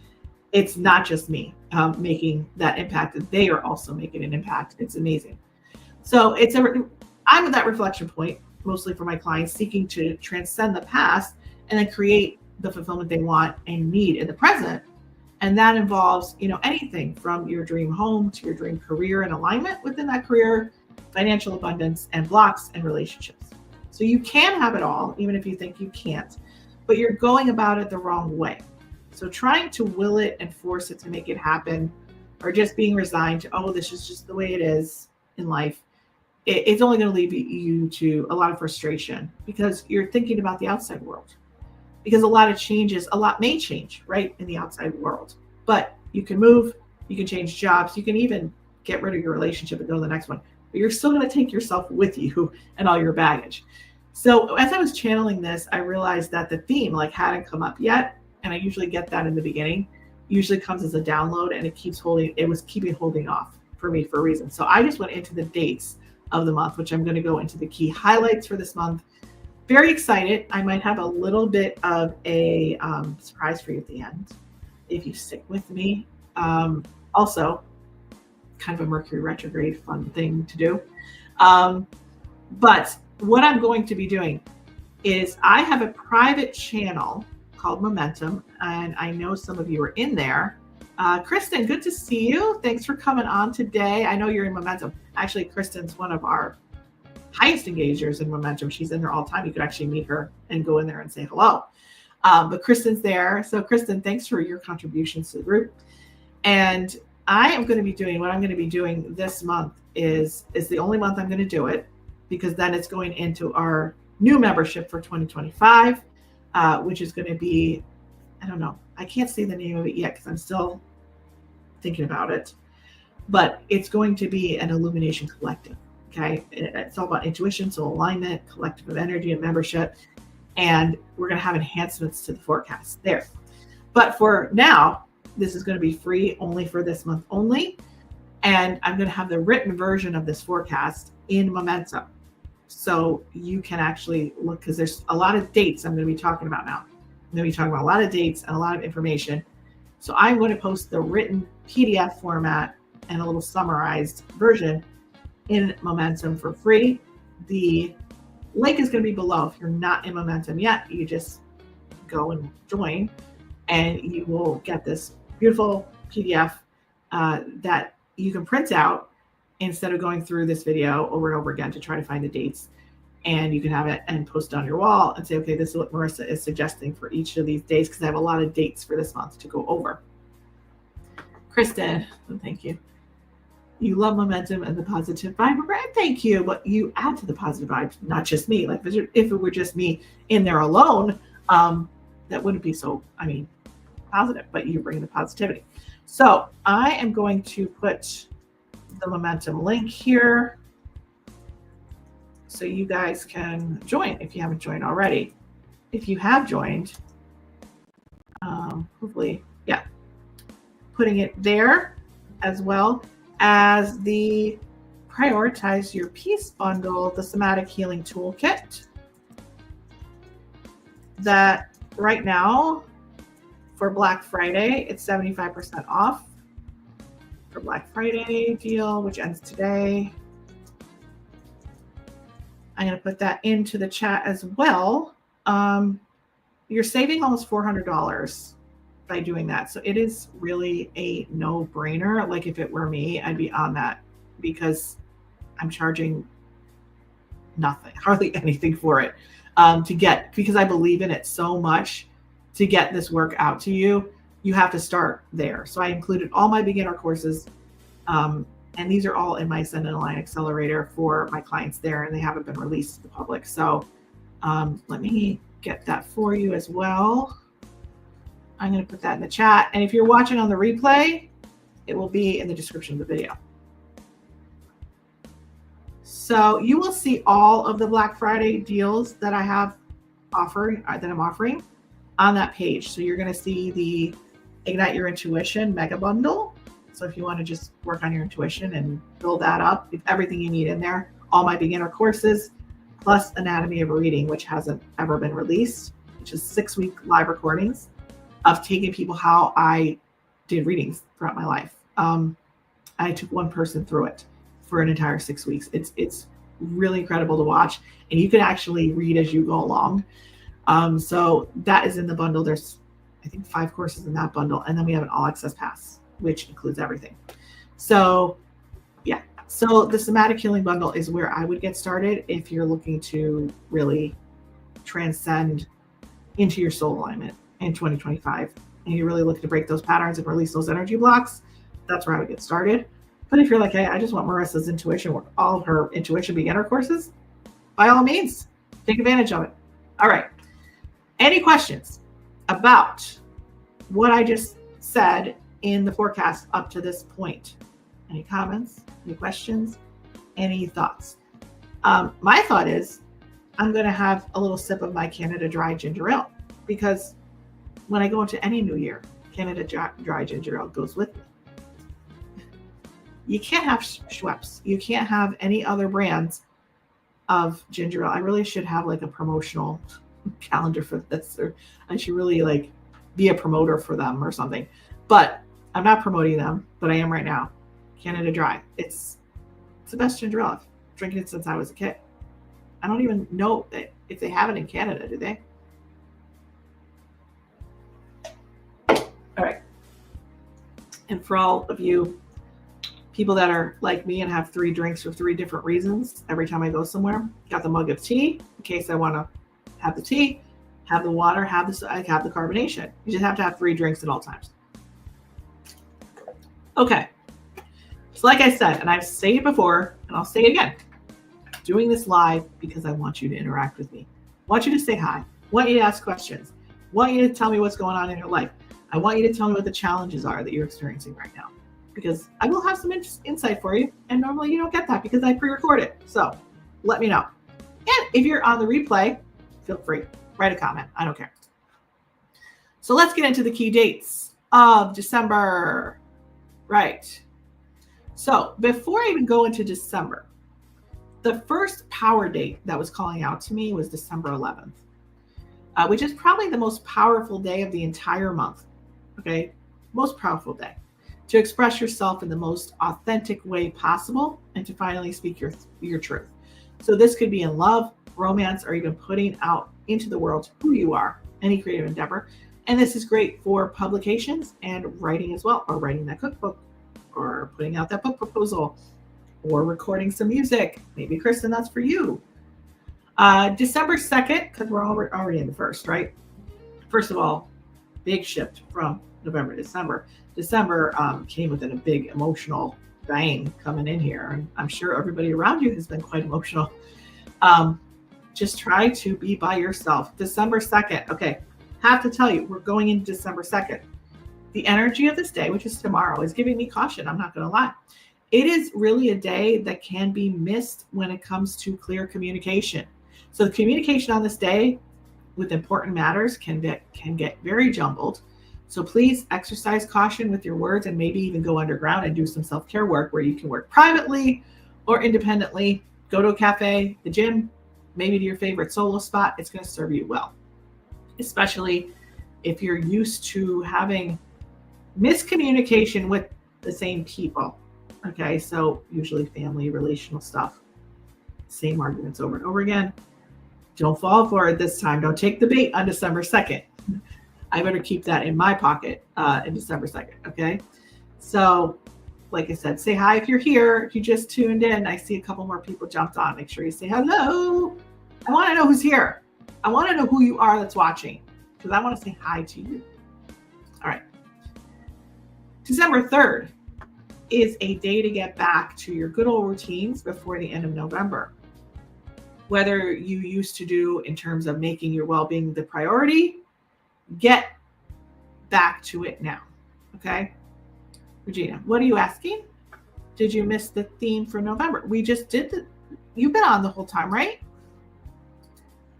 it's not just me making that impact, that they are also making an impact. It's amazing. So I'm that reflection point, mostly for my clients seeking to transcend the past and then create the fulfillment they want and need in the present. And that involves, anything from your dream home to your dream career and alignment within that career, financial abundance, and blocks and relationships. So you can have it all, even if you think you can't, but you're going about it the wrong way. So trying to will it and force it to make it happen, or just being resigned to, oh, this is just the way it is in life, it's only going to lead you to a lot of frustration because you're thinking about the outside world. Because a lot may change, right, in the outside world. But you can move, you can change jobs, you can even get rid of your relationship and go to the next one. But you're still going to take yourself with you and all your baggage. So as I was channeling this, I realized that the theme hadn't come up yet. And I usually get that in the beginning. Usually comes as a download and it was keeping holding off for me for a reason. So I just went into the dates of the month, which I'm going to go into the key highlights for this month. Very excited. I might have a little bit of a surprise for you at the end if you stick with me. Also, kind of a Mercury retrograde fun thing to do. But what I'm going to be doing is I have a private channel called Momentum, and I know some of you are in there. Kristen, good to see you. Thanks for coming on today. I know you're in Momentum. Actually, Kristen's one of our highest engagers in Momentum. She's in there all the time. You could actually meet her and go in there and say hello. But Kristen's there. So Kristen, thanks for your contributions to the group. And what I'm going to be doing this month is the only month I'm going to do it, because then it's going into our new membership for 2025, which is going to be, I don't know, I can't say the name of it yet because I'm still thinking about it, but it's going to be an illumination collective. Okay. It's all about intuition, soul alignment, collective of energy and membership. And we're going to have enhancements to the forecast there. But for now, this is going to be free only for this month only. And I'm going to have the written version of this forecast in Momentum. So you can actually look, because there's a lot of dates I'm going to be talking about now. I'm going to be talking about a lot of dates and a lot of information. So I'm going to post the written PDF format and a little summarized version in Momentum for free. The link is going to be below. If you're not in Momentum yet, you just go and join and you will get this beautiful PDF that you can print out instead of going through this video over and over again to try to find the dates. And you can have it and post it on your wall and say, okay, this is what Marisa is suggesting for each of these days, because I have a lot of dates for this month to go over. Kristen, thank you. You love Momentum and the positive vibe. Thank you. But you add to the positive vibe, not just me. Like if it were just me in there alone, that wouldn't be so, positive, but you bring the positivity. So I am going to put the Momentum link here so you guys can join if you haven't joined already. If you have joined, hopefully, yeah, putting it there as well as the Prioritize Your Peace bundle, the Somatic Healing Toolkit, that right now for Black Friday, it's 75% off for Black Friday deal, which ends today. I'm going to put that into the chat as well. You're saving almost $400 by doing that. So it is really a no-brainer. Like if it were me, I'd be on that because I'm charging nothing, hardly anything for it because I believe in it so much to get this work out to you. You have to start there. So I included all my beginner courses. And these are all in my Send in a Line Accelerator for my clients there, and they haven't been released to the public. So let me get that for you as well. I'm going to put that in the chat. And if you're watching on the replay, it will be in the description of the video. So you will see all of the Black Friday deals that I have I'm offering on that page. So you're going to see the Ignite Your Intuition Mega Bundle. So if you want to just work on your intuition and build that up, with everything you need in there, all my beginner courses, plus Anatomy of a Reading, which hasn't ever been released, which is 6-week live recordings of taking people how I did readings throughout my life. I took one person through it for an entire 6 weeks. It's really incredible to watch, and you can actually read as you go along. So that is in the bundle. There's, I think, 5 courses in that bundle, and then we have an all access pass, which includes everything. So yeah, so the Somatic Healing Bundle is where I would get started if you're looking to really transcend into your soul alignment in 2025, and you're really looking to break those patterns and release those energy blocks. That's where I would get started. But if you're like, hey, I just want Marisa's intuition work, all of her intuition beginner courses, by all means, take advantage of it. All right. Any questions about what I just said in the forecast up to this point? Any comments, any questions, any thoughts? My thought is I'm going to have a little sip of my Canada Dry Ginger Ale, because when I go into any new year, Canada Dry Ginger Ale goes with me. You can't have Schweppes. You can't have any other brands of ginger ale. I really should have like a promotional calendar for this, or I should really like be a promoter for them or something. But I'm not promoting them, but I am right now. Canada Dry. It's the best ginger ale. I've drinking it since I was a kid. I don't even know if they have it in Canada, do they? All right. And for all of you people that are like me and have 3 drinks for 3 different reasons every time I go somewhere, got the mug of tea in case I want to have the tea, have the water, have the carbonation. You just have to have 3 drinks at all times. Okay. So like I said, and I've said it before, and I'll say it again, I'm doing this live because I want you to interact with me. I want you to say hi. I want you to ask questions. I want you to tell me what's going on in your life. I want you to tell me what the challenges are that you're experiencing right now, because I will have some insight for you. And normally you don't get that because I pre-record it. So let me know. And if you're on the replay, feel free, write a comment. I don't care. So let's get into the key dates of December. Right. So before I even go into December, the first power date that was calling out to me was December 11th, which is probably the most powerful day of the entire month. Okay. Most powerful day to express yourself in the most authentic way possible and to finally speak your truth. So this could be in love, romance, or even putting out into the world who you are, any creative endeavor. And this is great for publications and writing as well, or writing that cookbook, or putting out that book proposal, or recording some music. Maybe, Kristen, that's for you. December 2nd, because we're already in the first, right? First of all, big shift from November to December. December came within a big emotional bang coming in here. And I'm sure everybody around you has been quite emotional. Just try to be by yourself. December 2nd. Okay. Have to tell you, we're going into December 2nd. The energy of this day, which is tomorrow, is giving me caution. I'm not going to lie. It is really a day that can be missed when it comes to clear communication. So the communication on this day with important matters can get very jumbled. So please exercise caution with your words, and maybe even go underground and do some self-care work where you can work privately or independently. Go to a cafe, the gym, maybe to your favorite solo spot. It's going to serve you well, especially if you're used to having miscommunication with the same people. Okay, so usually family, relational stuff. same arguments over and over again. Don't fall for it this time. Don't take the bait on December 2nd. I better keep that in my pocket in December 2nd. Okay. So, like I said, say hi if you're here. If you just tuned in, I see a couple more people jumped on. Make sure you say hello. I want to know who's here. I want to know who you are that's watching because I want to say hi to you. All right. December 3rd is a day to get back to your good old routines before the end of November. Whether you used to do in terms of making your well-being the priority, get back to it now. Okay. Regina, what are you asking? Did you miss the theme for November? We just did you've been on the whole time, right?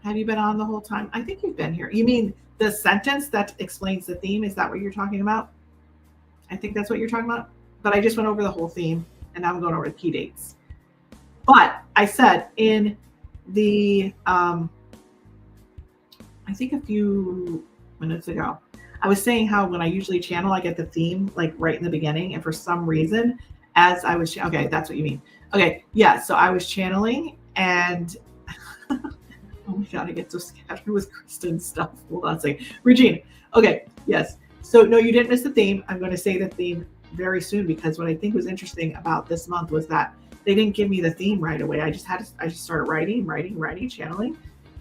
Have you been on the whole time? I think you've been here. You mean the sentence that explains the theme? Is that what you're talking about? I think that's what you're talking about. But I just went over the whole theme and now I'm going over the key dates. But I said in the, I think a few minutes ago, I was saying how when I usually channel, I get the theme like right in the beginning. And for some reason, as I was, okay, that's what you mean. Okay, yeah, so I was channeling and, oh my God, I get so scattered with Kristen stuff. Hold on a second. Regina, okay, yes. So no, you didn't miss the theme. I'm going to say the theme very soon because what I think was interesting about this month was that they didn't give me the theme right away. I just started writing, channeling.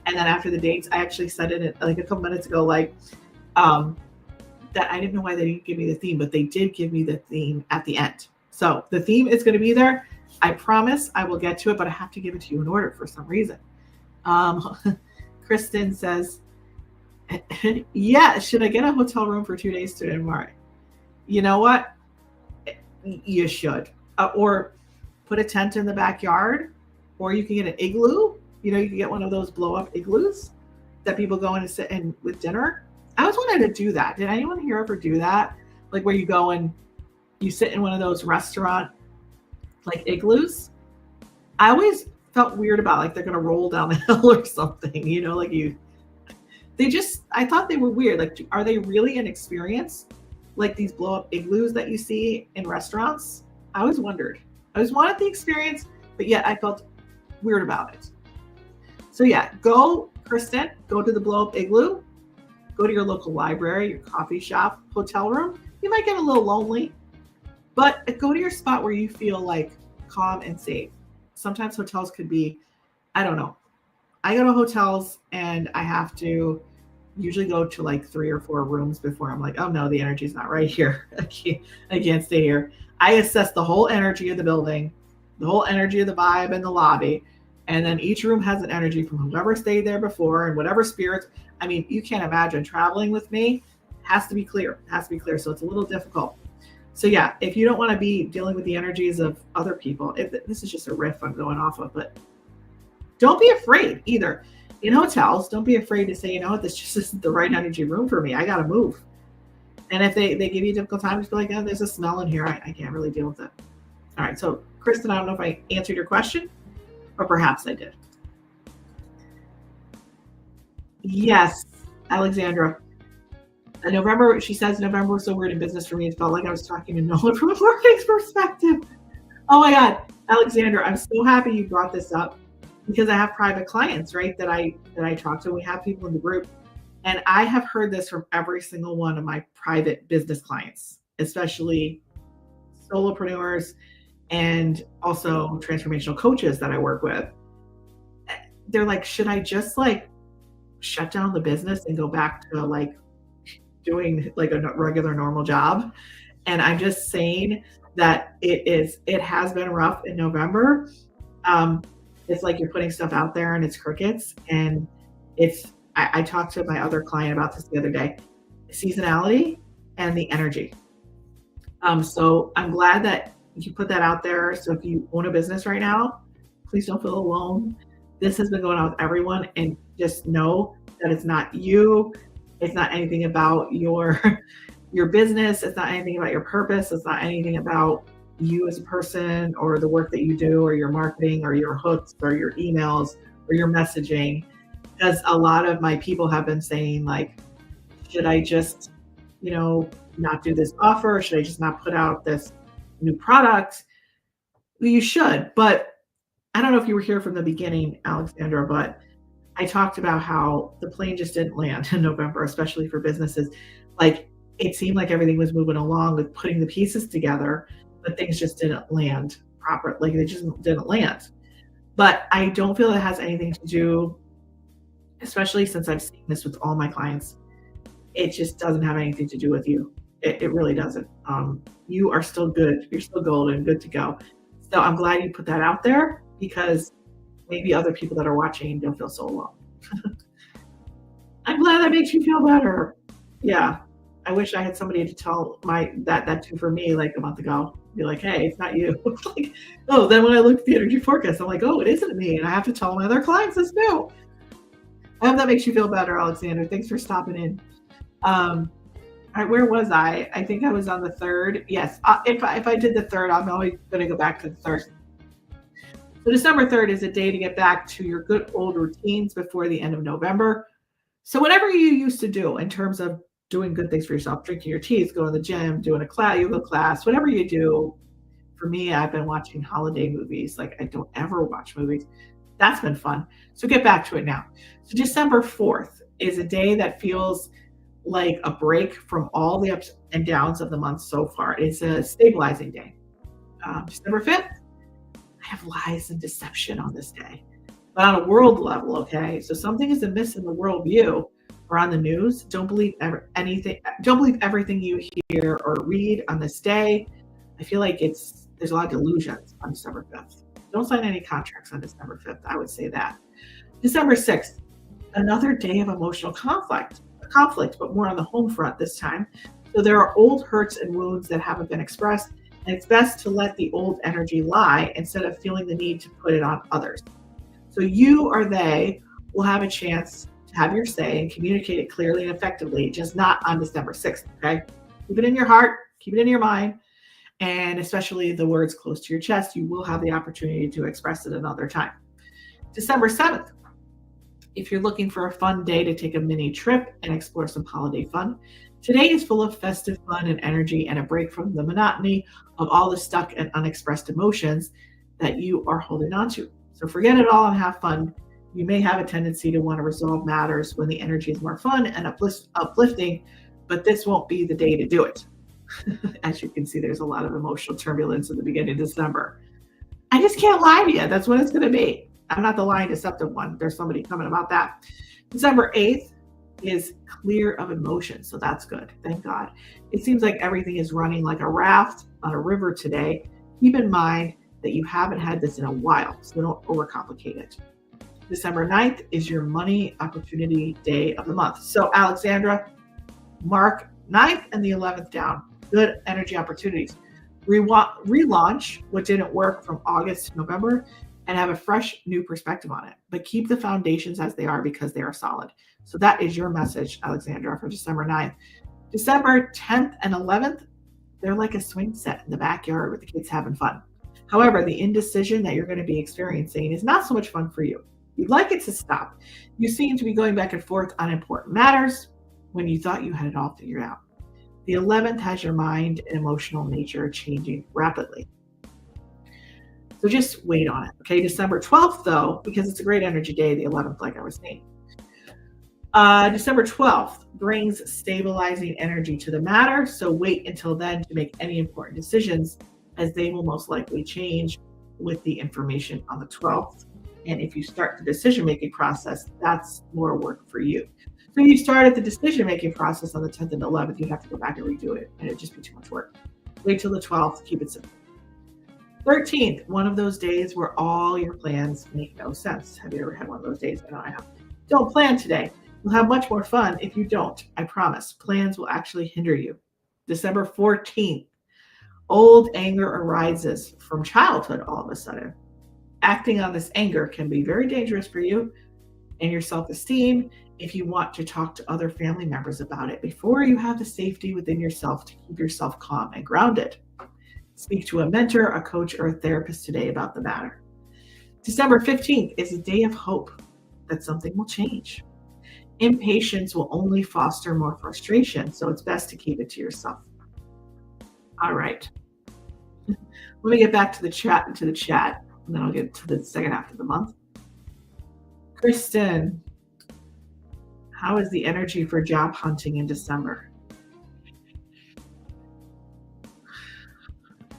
And then after the dates, I actually said it like a couple minutes ago, like, that I didn't know why they didn't give me the theme, but they did give me the theme at the end. So the theme is going to be there. I promise I will get to it, but I have to give it to you in order for some reason. Kristen says, yeah, should I get a hotel room for 2 days to tomorrow? You know what? You should. Or put a tent in the backyard, or you can get an igloo. You know, you can get one of those blow up igloos that people go in and sit in with dinner. I always wanted to do that. Did anyone here ever do that? Like where you go and you sit in one of those restaurant like igloos. I always felt weird about like they're gonna roll down the hill or something, you know, like I thought they were weird. Like, are they really an experience? Like these blow up igloos that you see in restaurants? I always wondered. I always wanted the experience, but yet I felt weird about it. So yeah, go, Kristen, go to the blow up igloo. Go to your local library, your coffee shop, hotel room. You might get a little lonely, but go to your spot where you feel like calm and safe. Sometimes hotels could be, I don't know. I go to hotels and I have to usually go to like 3 or 4 rooms before I'm like, oh no, the energy's not right here. I can't stay here. I assess the whole energy of the building, the whole energy of the vibe in the lobby. And then each room has an energy from whoever stayed there before and whatever spirits. I mean, you can't imagine traveling with me. Has to be clear. So it's a little difficult. So yeah, if you don't want to be dealing with the energies of other people, this is just a riff I'm going off of, but don't be afraid either. In hotels, don't be afraid to say, you know what, this just isn't the right energy room for me. I got to move. And if they give you a difficult time, just be like, oh, there's a smell in here. I can't really deal with it. All right. So Kristen, I don't know if I answered your question or perhaps I did. Yes, Alexandra. November, she says November was so weird in business for me. It felt like I was talking to no one from a marketing perspective. Oh my God, Alexandra, I'm so happy you brought this up because I have private clients, right? That I talk to. We have people in the group. And I have heard this from every single one of my private business clients, especially solopreneurs and also transformational coaches that I work with. They're like, should I just like shut down the business and go back to like doing like a regular normal job? And I'm just saying that it has been rough in November. It's like you're putting stuff out there and it's crickets. And I talked to my other client about this the other day, seasonality and the energy. So I'm glad that you put that out there. So if you own a business right now, please don't feel alone. This has been going on with everyone, and just know that it's not you. It's not anything about your business. It's not anything about your purpose. It's not anything about you as a person or the work that you do or your marketing or your hooks or your emails or your messaging. Because a lot of my people have been saying like, should I just, not do this offer? Should I just not put out this new product? Well, you should, but I don't know if you were here from the beginning, Alexandra, but I talked about how the plane just didn't land in November, especially for businesses. Like it seemed like everything was moving along with putting the pieces together, but things just didn't land proper. Like they just didn't land. But I don't feel it has anything to do, especially since I've seen this with all my clients. It just doesn't have anything to do with you. It really doesn't. You are still good. You're still golden, good to go. So I'm glad you put that out there because maybe other people that are watching don't feel so alone. I'm glad that makes you feel better. Yeah. I wish I had somebody to tell that to for me like a month ago. Be like, hey, it's not you. Like, oh, then when I look at the energy forecast, I'm like, oh, it isn't me. And I have to tell my other clients this too. I hope that makes you feel better, Alexander. Thanks for stopping in. All right, where was I? I think I was on the third. Yes, if I did the third, I'm always going to go back to the third. So December 3rd is a day to get back to your good old routines before the end of November. So whatever you used to do in terms of doing good things for yourself, drinking your teas, going to the gym, doing a yoga class, whatever you do. For me, I've been watching holiday movies. Like I don't ever watch movies. That's been fun. So get back to it now. So December 4th is a day that feels like a break from all the ups and downs of the month so far. It's a stabilizing day. December 5th, I have lies and deception on this day. But on a world level, okay? So something is amiss in the worldview or on the news. Don't believe anything. Don't believe everything you hear or read on this day. I feel like there's a lot of delusions on December 5th. Don't sign any contracts on December 5th. I would say that. December 6th, another day of emotional conflict, but more on the home front this time. So there are old hurts and wounds that haven't been expressed, and it's best to let the old energy lie instead of feeling the need to put it on others. So you or they will have a chance to have your say and communicate it clearly and effectively, just not on December 6th, okay? Keep it in your heart, keep it in your mind, and especially the words close to your chest, you will have the opportunity to express it another time. December 7th, if you're looking for a fun day to take a mini trip and explore some holiday fun, today is full of festive fun and energy and a break from the monotony of all the stuck and unexpressed emotions that you are holding on to. So forget it all and have fun. You may have a tendency to want to resolve matters when the energy is more fun and uplifting, but this won't be the day to do it. As you can see, there's a lot of emotional turbulence in the beginning of December. I just can't lie to you. That's what it's going to be. I'm not the lying, deceptive one. There's somebody coming about that. December 8th is clear of emotion, so that's good. Thank God. It seems like everything is running like a raft on a river today. Keep in mind that you haven't had this in a while, so don't overcomplicate it. December 9th is your money opportunity day of the month. So Alexandra, mark 9th and the 11th down. Good energy opportunities. Relaunch what didn't work from August to November and have a fresh new perspective on it. But keep the foundations as they are because they are solid. So that is your message, Alexandra, for December 9th. December 10th and 11th, they're like a swing set in the backyard with the kids having fun. However, the indecision that you're going to be experiencing is not so much fun for you. You'd like it to stop. You seem to be going back and forth on important matters when you thought you had it all figured out. The 11th has your mind and emotional nature changing rapidly. So just wait on it. Okay, December 12th, though, because it's a great energy day, the 11th, like I was saying. December 12th brings stabilizing energy to the matter. So wait until then to make any important decisions, as they will most likely change with the information on the 12th. And if you start the decision-making process, that's more work for you. So if you started the decision-making process on the 10th and 11th, you have to go back and redo it, and it'd just be too much work. Wait till the 12th, keep it simple. 13th, one of those days where all your plans make no sense. Have you ever had one of those days? I know I have. Don't plan today. You'll have much more fun if you don't. I promise. Plans will actually hinder you. December 14th, old anger arises from childhood all of a sudden. Acting on this anger can be very dangerous for you and your self-esteem if you want to talk to other family members about it before you have the safety within yourself to keep yourself calm and grounded. Speak to a mentor, a coach, or a therapist today about the matter. December 15th is a day of hope that something will change. Impatience will only foster more frustration, so it's best to keep it to yourself. All right. Let me get back to the chat. and then I'll get to the second half of the month. Kristen, how is the energy for job hunting in December?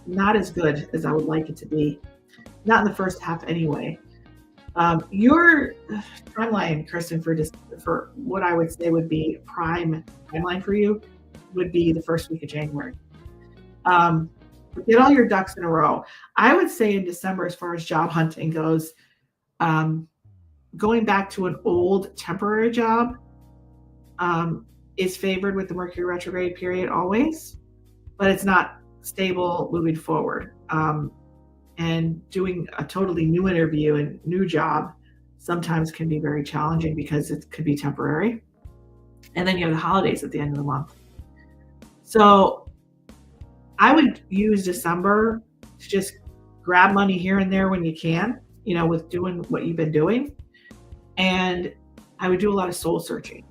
Not as good as I would like it to be. Not in the first half anyway. Your timeline, Kristen, for what I would say would be prime timeline for you would be the first week of January. Um, get all your ducks in a row. I would say in December, as far as job hunting goes, um, going back to an old temporary job um, is favored with the Mercury retrograde period always, but it's not stable moving forward. And doing a totally new interview and new job sometimes can be very challenging because it could be temporary. And then you have the holidays at the end of the month. So I would use December to just grab money here and there when you can, with doing what you've been doing. And I would do a lot of soul searching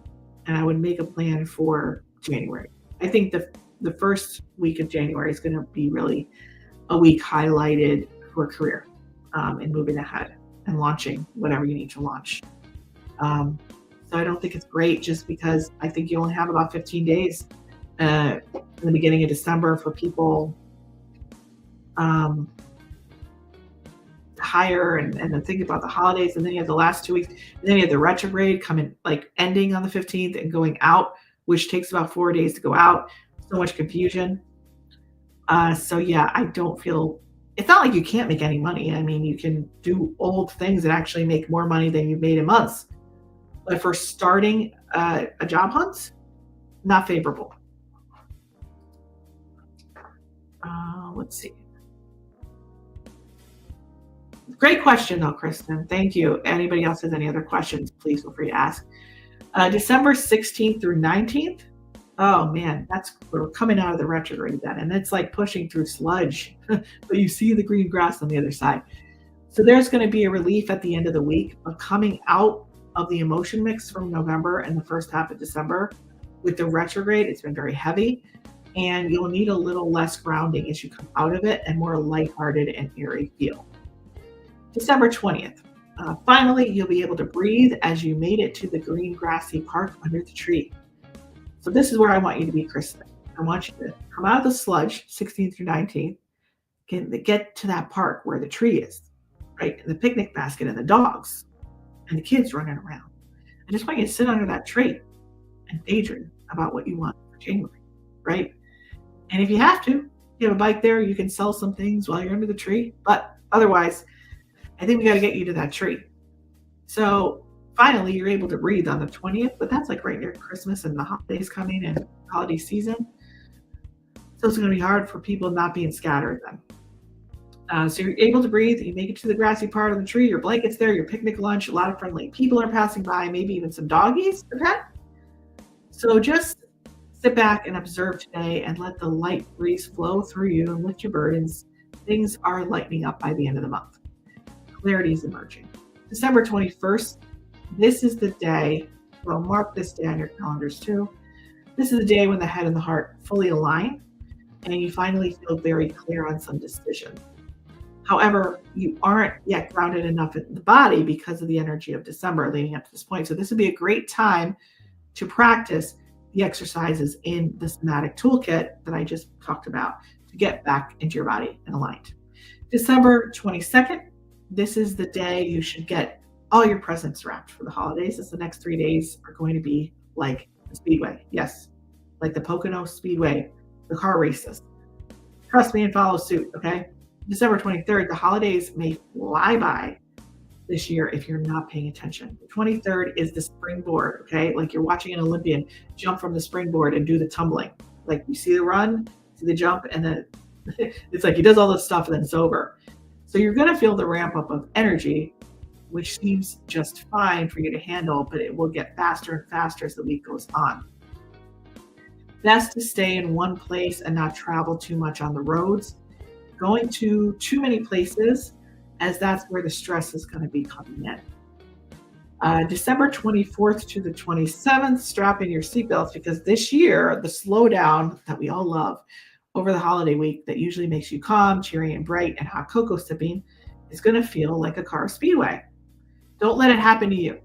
and I would make a plan for January. I think the first week of January is going to be really a week highlighted for career and moving ahead and launching whatever you need to launch. So I don't think it's great just because I think you only have about 15 days in the beginning of December for people hire and then think about the holidays, and then you have the last 2 weeks, and then you have the retrograde coming, like ending on the 15th and going out, which takes about 4 days to go out. So much confusion. So yeah, I don't feel, it's not like you can't make any money. I mean, you can do old things that actually make more money than you've made in months. But for starting a job hunt, not favorable. Let's see. Great question, though, Kristen. Thank you. Anybody else has any other questions, please feel free to ask. December 16th through 19th. Oh man, we're coming out of the retrograde then, and it's like pushing through sludge, but you see the green grass on the other side. So there's going to be a relief at the end of the week, but coming out of the emotion mix from November and the first half of December with the retrograde, it's been very heavy, and you'll need a little less grounding as you come out of it and more lighthearted and airy feel. December 20th. Finally, you'll be able to breathe as you made it to the green grassy park under the tree. So this is where I want you to be, Kristen. I want you to come out of the sludge, 16th through 19th, get to that park where the tree is, right? And the picnic basket and the dogs and the kids running around. I just want you to sit under that tree and daydream about what you want for January, right? And if you have to, you have a bike there, you can sell some things while you're under the tree. But otherwise, I think we got to get you to that tree. So finally, you're able to breathe on the 20th, but that's like right near Christmas and the holidays coming and holiday season. So it's going to be hard for people not being scattered then. So you're able to breathe, you make it to the grassy part of the tree, your blanket's there, your picnic lunch, a lot of friendly people are passing by, maybe even some doggies, okay? So just sit back and observe today and let the light breeze flow through you and lift your burdens. Things are lightening up by the end of the month. Clarity is emerging. December 21st, this is the day, well, mark this day on your calendars too. This is the day when the head and the heart fully align and you finally feel very clear on some decisions. However, you aren't yet grounded enough in the body because of the energy of December leading up to this point. So this would be a great time to practice the exercises in the Somatic toolkit that I just talked about to get back into your body and aligned. December 22nd, this is the day you should get all your presents wrapped for the holidays, as the next 3 days are going to be like the Speedway. Yes, like the Pocono Speedway, the car races. Trust me and follow suit, okay? December 23rd, the holidays may fly by this year if you're not paying attention. The 23rd is the springboard, okay? Like you're watching an Olympian jump from the springboard and do the tumbling. Like you see the run, see the jump, and then it's like he does all this stuff and then it's over. So you're going to feel the ramp up of energy, which seems just fine for you to handle, but it will get faster and faster as the week goes on. Best to stay in one place and not travel too much on the roads. Going to too many places, as that's where the stress is going to be coming in. December 24th to the 27th, strap in your seatbelts because this year, the slowdown that we all love over the holiday week that usually makes you calm, cheery, and bright and hot cocoa sipping It's going to feel like a car speedway. Don't let it happen to you.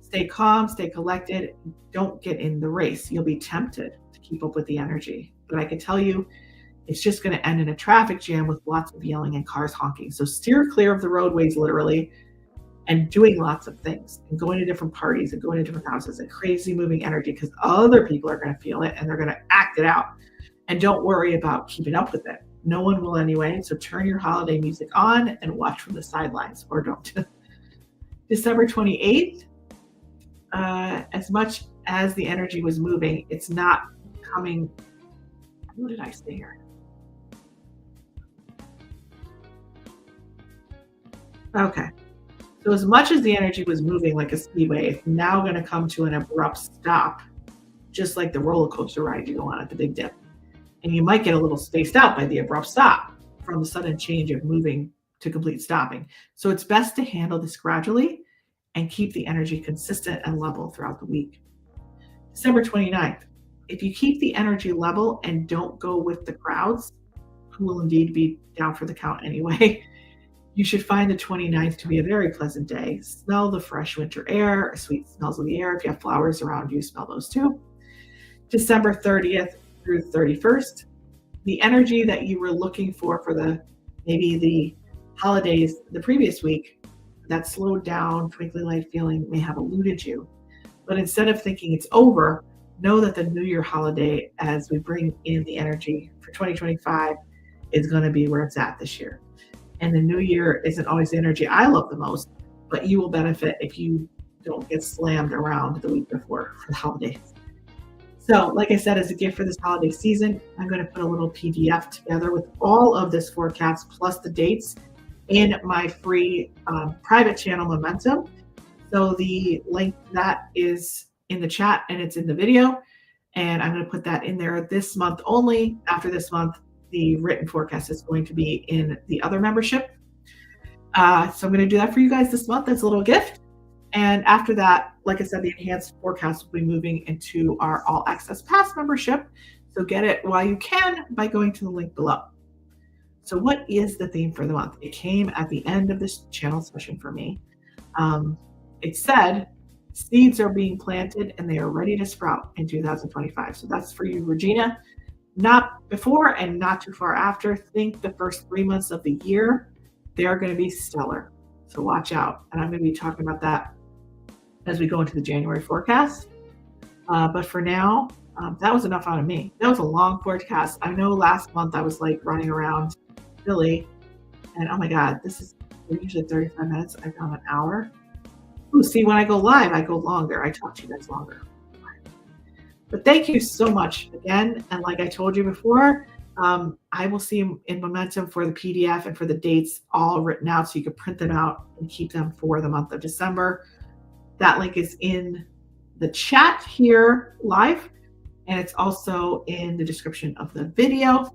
Stay calm, stay collected. Don't get in the race. You'll be tempted to keep up with the energy. But I can tell you, it's just going to end in a traffic jam with lots of yelling and cars honking. So steer clear of the roadways, literally, and doing lots of things and going to different parties and going to different houses and crazy moving energy, because other people are going to feel it and they're going to act it out. And don't worry about keeping up with it. No one will anyway. So turn your holiday music on and watch from the sidelines, or don't. December 28th, as much as the energy was moving, it's not coming. What did I say here? Okay. So as much as the energy was moving like a speedway, it's now going to come to an abrupt stop, just like the roller coaster ride you go on at the Big Dip. And you might get a little spaced out by the abrupt stop from the sudden change of moving to complete stopping. So it's best to handle this gradually and keep the energy consistent and level throughout the week. December 29th, if you keep the energy level and don't go with the crowds, who will indeed be down for the count anyway, you should find the 29th to be a very pleasant day. Smell the fresh winter air, sweet smells of the air. If you have flowers around you, smell those too. December 30th through 31st, the energy that you were looking for maybe the holidays the previous week, that slowed down, twinkling light feeling may have eluded you. But instead of thinking it's over, know that the New Year holiday, as we bring in the energy for 2025, is going to be where it's at this year. And the New Year isn't always the energy I love the most, but you will benefit if you don't get slammed around the week before for the holidays. So, like I said, as a gift for this holiday season, I'm going to put a little PDF together with all of this forecast plus the dates in my free private channel Momentum. So the link to that is in the chat and it's in the video. And I'm going to put that in there this month only. After this month, the written forecast is going to be in the other membership. So I'm going to do that for you guys this month as a little gift. And after that, like I said, the enhanced forecast will be moving into our All Access Pass membership. So get it while you can by going to the link below. So what is the theme for the month? It came at the end of this channel session for me. It said, seeds are being planted and they are ready to sprout in 2025. So that's for you, Regina. Not before and not too far after. Think the first 3 months of the year, they're going to be stellar. So watch out. And I'm going to be talking about that as we go into the January forecast. But for now, that was enough out of me. That was a long forecast. I know last month I was like running around Philly and oh my God, we're usually 35 minutes. I've gone an hour. Ooh, see, when I go live, I go longer. I talk to you guys longer. But thank you so much again. And like I told you before, I will see you in Momentum for the PDF and for the dates all written out so you can print them out and keep them for the month of December. That link is in the chat here live, and it's also in the description of the video.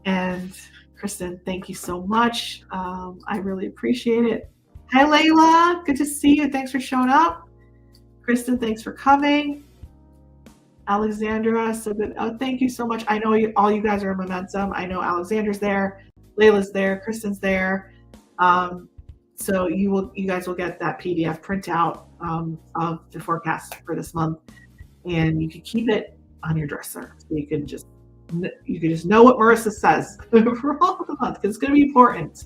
And Kristen, thank you so much. I really appreciate it. Hi, Layla. Good to see you. Thanks for showing up. Kristen, thanks for coming. Alexandra, so good. Oh, thank you so much. I know all you guys are in Momentum. I know Alexandra's there, Layla's there, Kristen's there. So you guys will get that PDF printout of the forecast for this month, and you can keep it on your dresser. So you can just know what Marisa says for all of the month, because it's going to be important.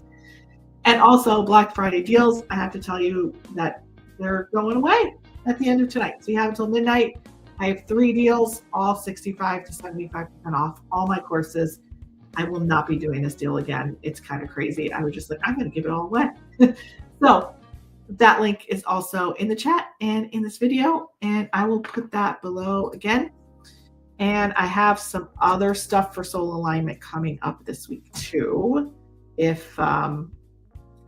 And also Black Friday deals. I have to tell you that they're going away at the end of tonight. So you have until midnight. I have 3 deals, all 65 to 75% off all my courses. I will not be doing this deal again. It's kind of crazy. I was just like, I'm going to give it all away. So that link is also in the chat and in this video, and I will put that below again. And I have some other stuff for soul alignment coming up this week too.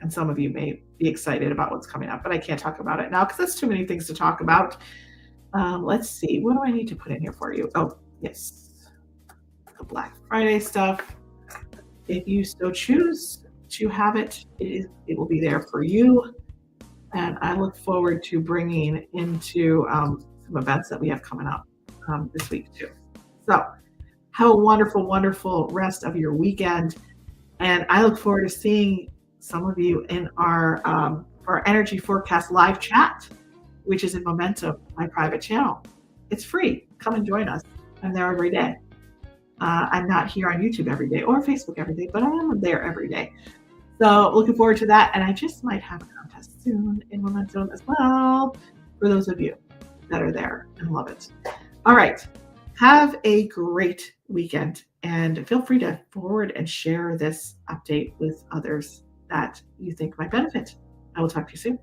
And some of you may be excited about what's coming up, but I can't talk about it now because that's too many things to talk about. Let's see, what do I need to put in here for you? Oh, yes, the Black Friday stuff. If you so choose to have it, it will be there for you. And I look forward to bringing into some events that we have coming up this week too. So have a wonderful, wonderful rest of your weekend. And I look forward to seeing some of you in for our energy forecast live chat, which is in Momentum, my private channel. It's free. Come and join us. I'm there every day. I'm not here on YouTube every day or Facebook every day, but I am there every day. So looking forward to that. And I just might have a contest soon in Momentum as well for those of you that are there and love it. All right. Have a great weekend and feel free to forward and share this update with others that you think might benefit. I will talk to you soon.